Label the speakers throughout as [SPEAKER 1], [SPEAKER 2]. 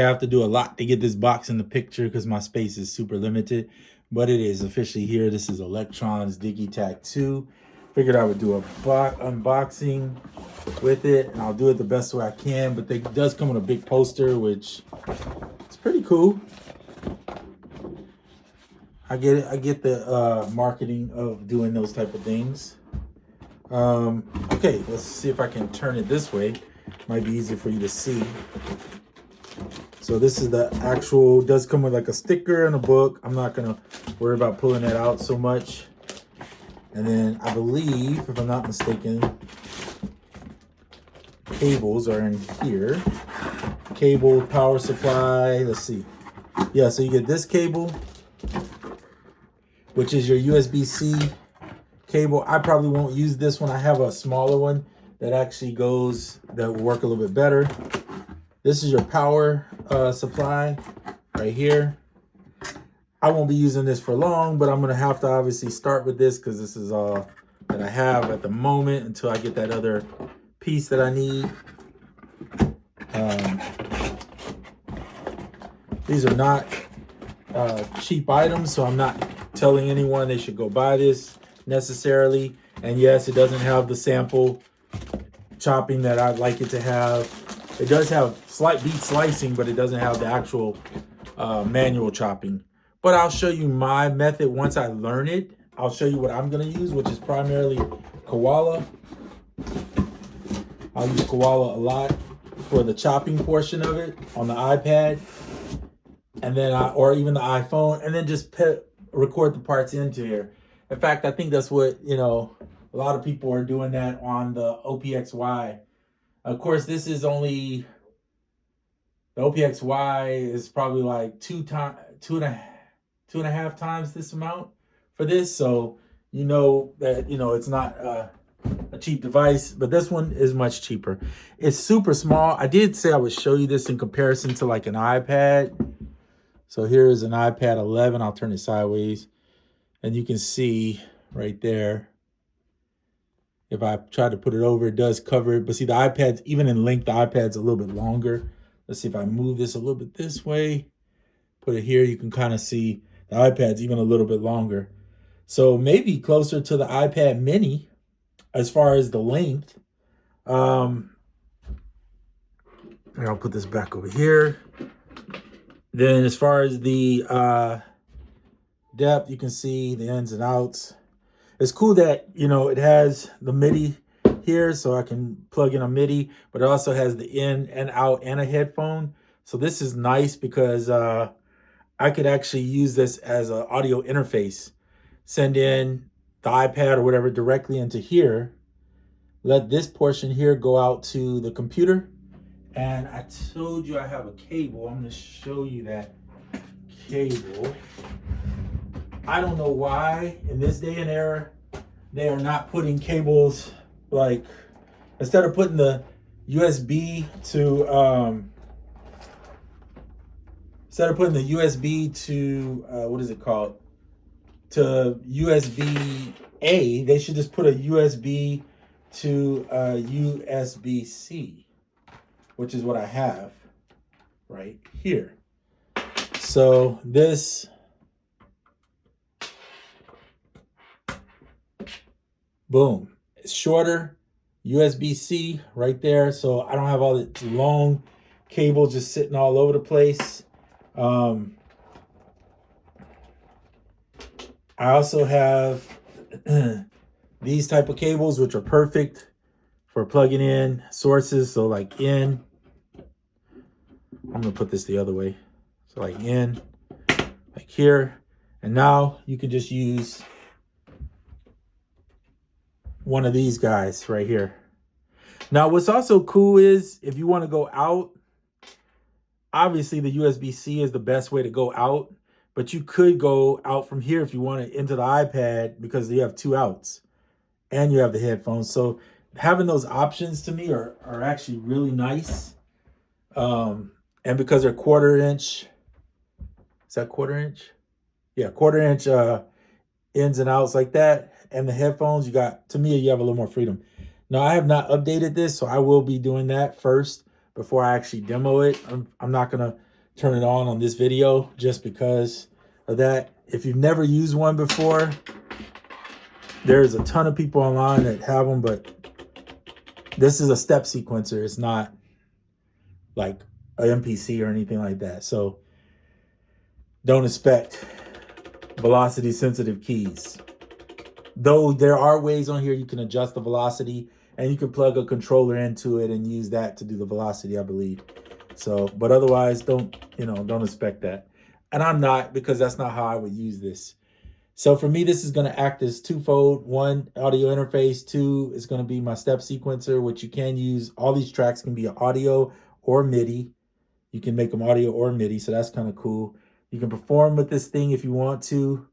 [SPEAKER 1] I have to do a lot to get this box in the picture because my space is super limited, but it is officially here. This is Elektron's Digitakt 2. Figured I would do a unboxing with it, and I'll do it the best way I can, but it does come with a big poster, which is pretty cool. I get it. I get the marketing of doing those type of things. Okay, let's see if I can turn it this way. Might be easier for you to see. So this is the actual, does come with like a sticker and a book. I'm not gonna worry about pulling that out so much. And then I believe, if I'm not mistaken, cables are in here. Cable, power supply, let's see. Yeah, so you get this cable, which is your USB-C cable. I probably won't use this one. I have a smaller one that actually goes, that will work a little bit better. This is your power supply right here. I won't be using this for long, but I'm gonna have to obviously start with this because this is all that I have at the moment until I get that other piece that I need. These are not cheap items, so I'm not telling anyone they should go buy this necessarily. And yes, it doesn't have the sample chopping that I'd like it to have. It does have slight bead slicing, but it doesn't have the actual manual chopping. But I'll show you my method once I learn it. I'll show you what I'm gonna use, which is primarily Koala. I'll use Koala a lot for the chopping portion of it on the iPad, and then or even the iPhone, and then just record the parts into here. In fact, I think that's what, you know, a lot of people are doing that on the OPXY. Of course, this is only, the OPXY is probably like two and a half times this amount for this. So you know that, you know, it's not a cheap device, but this one is much cheaper. It's super small. I did say I would show you this in comparison to like an iPad. So here's an iPad 11. I'll turn it sideways and you can see right there. If I try to put it over, it does cover it. But see, the iPad's, even in length, the iPad's a little bit longer. Let's see if I move this a little bit this way, put it here, you can kind of see the iPad's even a little bit longer. So maybe closer to the iPad mini as far as the length. And I'll put this back over here. Then as far as the depth, you can see the ins and outs. It's cool that, you know, it has the MIDI here, so I can plug in a MIDI, but it also has the in and out and a headphone. So this is nice because I could actually use this as an audio interface. Send in the iPad or whatever directly into here. Let this portion here go out to the computer. And I told you I have a cable. I'm going to show you that cable. I don't know why in this day and era they are not putting cables, like instead of putting the USB to what is it called, to USB-A, they should just put a USB to USB-C, which is what I have right here. So this, boom, it's shorter, USB-C right there. So I don't have all the long cable just sitting all over the place. I also have these type of cables, which are perfect for plugging in sources. So like in, I'm gonna put this the other way. So like in, like here. And now you can just use one of these guys right here. Now, what's also cool is if you want to go out, obviously the USB-C is the best way to go out, but you could go out from here if you want it into the iPad because you have two outs and you have the headphones. So having those options to me are actually really nice. And because they're 1/4 inch, is that 1/4 inch? Yeah, 1/4 inch ins and outs like that. And the headphones, you got, to me, you have a little more freedom. Now, I have not updated this, so I will be doing that first before I actually demo it. I'm not gonna turn it on this video just because of that. If you've never used one before, there's a ton of people online that have them, but this is a step sequencer. It's not like an MPC or anything like that. So don't expect velocity sensitive keys. Though there are ways on here you can adjust the velocity, and you can plug a controller into it and use that to do the velocity, I believe. So, but otherwise, don't expect that. And I'm not, because that's not how I would use this. So for me, this is going to act as twofold. One, audio interface. Two, is going to be my step sequencer, which you can use. All these tracks can be audio or MIDI. You can make them audio or MIDI, so that's kind of cool. You can perform with this thing if you want to.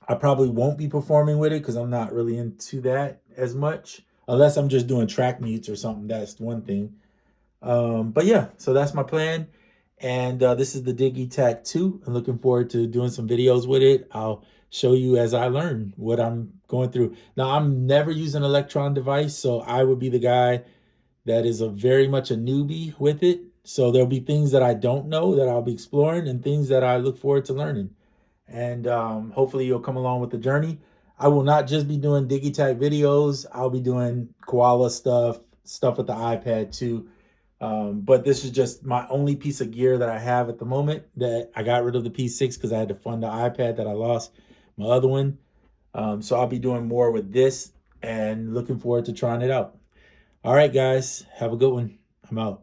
[SPEAKER 1] I probably won't be performing with it because I'm not really into that as much. Unless I'm just doing track mutes or something. That's one thing. But yeah, so that's my plan. And this is the Digitakt 2. I'm looking forward to doing some videos with it. I'll show you as I learn what I'm going through. Now, I'm never using an Elektron device, so I would be the guy that is very much a newbie with it. So there'll be things that I don't know that I'll be exploring, and things that I look forward to learning. And hopefully you'll come along with the journey. I will not just be doing Digitakt videos. I'll be doing koala stuff with the iPad too. But this is just my only piece of gear that I have at the moment. That I got rid of the P6 because I had to fund the iPad that I lost, my other one. So I'll be doing more with this and looking forward to trying it out. All right, guys, have a good one. I'm out.